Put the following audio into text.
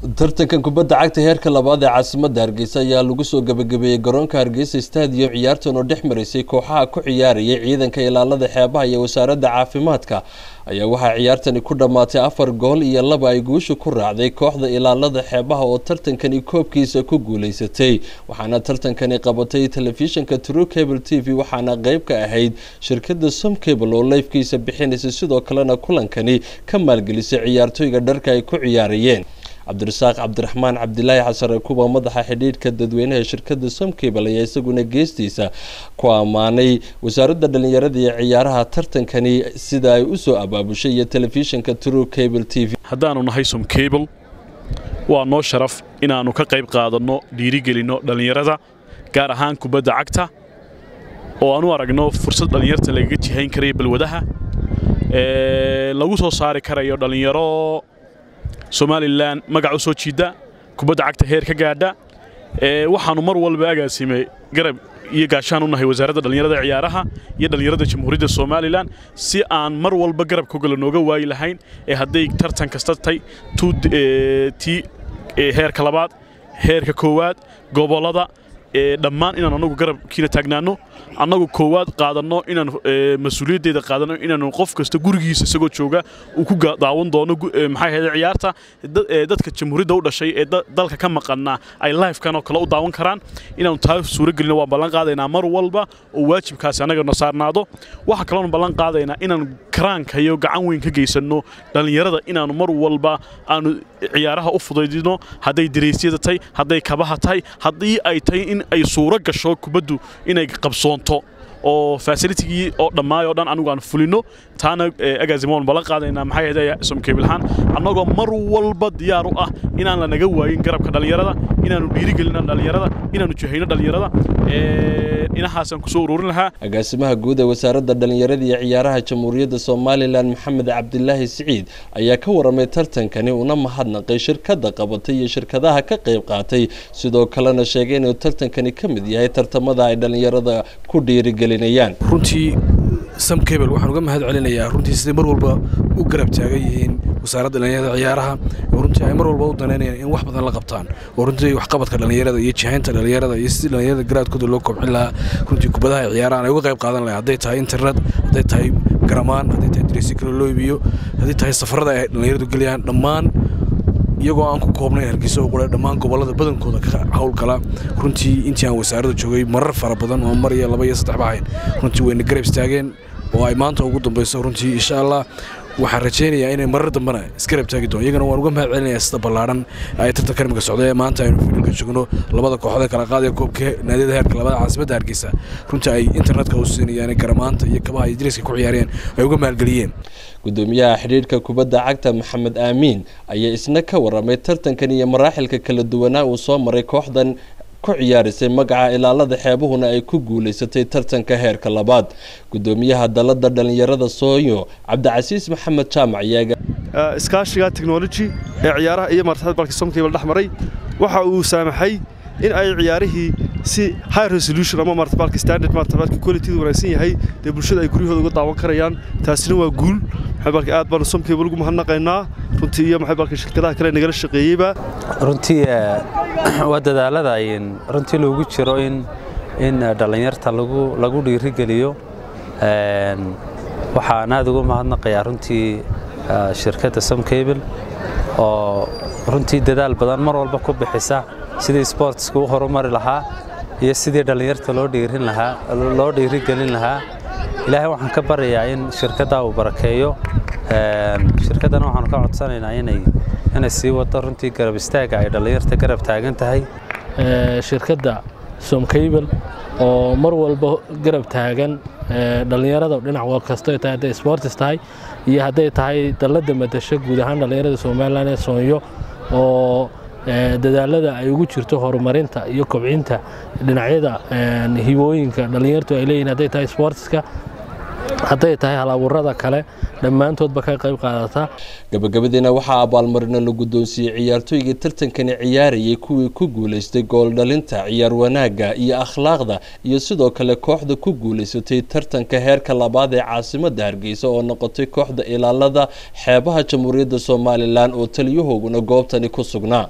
tartankan kubadda cagta heerka labaad ee caasimadda Hargeysa ayaa lagu soo gabagabeeyay garoonka Hargeysa stadium ciyaartan oo dhex marisay kooxaha ku ciyaaraya ciidanka ilaalada xeebaha iyo wasaaradda caafimaadka ayaa waxa ciyaartani ku dhamaatay 4 gool iyo 2 ay guusha ku raacday kooxda ilaalada xeebaha oo tartankani koobkiisa ku guuleysatay waxaana tartankani qabatay telefishinka Cable TV waxaana qayb ka ahayd shirkadda Somcable oo live-kiisa bixinaysa sidoo kalena kulankani ka maalgelisay ciyaartoyga dharka ay ku ciyaarayeen Abdursaaq Abdurrahmaan Abdullaahi Xasan kuba madaxa xidhiidhka dadweynaha shirkadda Somcable ayaa isaguna geestiisa ku amaanay wasaaradda dhalinyarada iyo ciyaaraha tartankani sida ay u soo abaabushay iyo telefishinka Cable TV haddaanu nahay Somcable waa noo sharaf inaanu ka qayb qaadano dhiirigelino dhalinyarada gaar ahaan kubadda cagta oo aanu aragno fursad dhalinyarta laga jihayn karay balwadaha lagu soo saari karayo dhalinyaro Somaliland magacu soo jiida kubadda cagta heerka gaadha waxaanu mar walba agaasimay garab iyo gaashaan u nahay wasaaradda dhalinyarada ciyaaraha iyo dhalinyarada jamhuuriyadda Somaliland si aan mar walba garab ku galo nooga waay lahayn haday tartan kasta tay heerka labaad heerka koowaad gobolada dhammaan inaan anagu garabkiina taagnaano anagu koowaad qaadano inaan mas'uuliyadeeda qaadano inaan qof kasta gurigiisa isagoo jooga uu ku daawan doono maxay ahayd ciyaarta dadka jamhuuriyadda u dhashay ee dalka ka maqana ay live kan oo kale u daawan karaan inaan taa suura galino waa ballan qaadaynaa mar walba oo waajibkaasi anaga na saarnaado waxa kale oo ballan qaadaynaa inaan karaanka iyo gacan weyn ka geysano dhalinyarada inaan mar walba aanu ciyaaraha u fudaydino haday direysiyada tay haday kabaha tay hadii ay tay in ay suura gasho kubaddu inay qabsoonto oo facility oo dhamaayo dhan anigu aan fulino taana agaasimoon balan qaadayna maxay ahayd Somcable han anagoo mar walba diyaar u ah inaan la naga waayin garabka dhalinyarada inaanu dhiirigelino dhalinyarada inaanu jihayno dhalinyarada inahaasan ku soo ururin lahaa agaasimaha guud ee wasaaradda dhalinyarada iyo ciyaaraha jamhuuriyadda Somaliland Maxamed Cabdullaahi Siciid ayaa ka waramay tartankani una mahadnaqay shirkadda qabatay iyo shirkadaha ka qayb qaatay sidoo kalena sheegay inuu tartankani ka mid yahay tartamada ay dhalinyarada ku dhiirigelinayaan runtii Somcable waxaan uga mahad celinayaa runtii sidii mar walba u garab taagan yihiin wasaaradda dhalinyarada ciyaaraha runtii ay mar walba u daneynayaan in wax badan la qabtaan runtii wax qabadka dhalinyarada iyo jihaynta dhalinyarada iyo sidii dhalinyarada garaadkooda loo kobcin lahaa runtii kubadaha ciyaaraha ay uga qayb qaadan lahayd haday tahay internet haday tahay garamaan haday tahay dressing loo iibiyo haday tahay safarada ay dhalinyaradu galiyaan dhammaan iyagoo aan ku koobnay Hargeysa oo qolay dhammaan gobolada badankooda ka hawl kala runtii intii aan wasaaradda joogay marar fara badan oo mar iyo 2 iyo 3 baahayn runtii way garab istaageen oo ay maanta ugu dambayso runtii insha Allah waxaan rajaynayaa inay marar dambana iskarab taagi doon iyagana waan uga mahad celinayaa sida ballaaran ay tartanka karmiga socday maanta aynu filimka joogno labada kooxood kala qaadaya koobka naadiyada heerka labaad caasimadda Hargeysa runtii ay internetka u siinayaan garamaanta iyo kabaha idriiska ku ciyaareen ay uga maalgeliyeen gudoomiyaha xiriirka kubadda cagta Maxamed Amiin ayaa isna ka waramay tartankan iyo maraaxilka kala duwanaa uu soo maray kooxdan ku ciyaarisay magaca ilaalada xeebuhuna ay ku guuleysatay tartanka heerka labaad gudoomiyaha dalada dhalinyarada Sooyo Cabdicasiis Maxamed Jaamac iyaga iskaashiga technology ee ciyaaraha iyo marxalad balka Somcable dhaxmaray waxa uu saamaxay in ay ciyaarihii si high resolution ama martabalka standard martabalka quality wanaagsan yahay de bulshada ay guriyahooda uga daawan karayaan taasina waa guul martabalka aad baan Somcable ugu mahadnaqaynaa runtii iyo martabalka shirkadaha kale nagala shaqeeyayba runtii waa dadaalada ay runtii loogu jiro in dhalinyarta lagu dhiirigeliyo waxaan aad ugu mahadnaqayaa runtii shirkadda Somcable oo runtii dadaal badan mar walba ku bixisa sidii sportsku u horumari lahaa iyo sidii dhalinyarta loo dhiirigelin lahaa ilaahay waxaan ka baryayaa in shirkadda uu barakeeyo shirkadana waxaan ka codsanaynaa inay sii wado runtii garab istaaga ay dhalinyarta garab taagan tahay shirkadda Somcable oo mar walba garab taagan dhalinyarada dhinac wal kasta ay tahay sports tahay iyo haday tahay dalada madasho guud ahaan dhalinyarada Somaliland ee Sooyo oo dadaalada ay ugu jirto horumarinta iyo kobcinta dhinacyada hibooyinka dhalinyartu ay leeyihiin haday tahay sportska hadday tahay hal-abuurada kale dhammaantoodba ka qayb qaadata. gabagabadiina waxaa abaalmarino la guddoonsiiyey ciyaartooyga tartankani ciyaarayay kuwii ku guulaystay gool dhalinta, ciyaar wanaagga iyo akhlaaqda, iyo sidoo kale kooxda ku guulaysatay tartanka heerka labaad ee caasimadda Hargeysa oo noqotay kooxda ilaalada xeebaha Jamhuuriyadda Soomaaliland oo taliyahooguna goobtani ku sugnaa.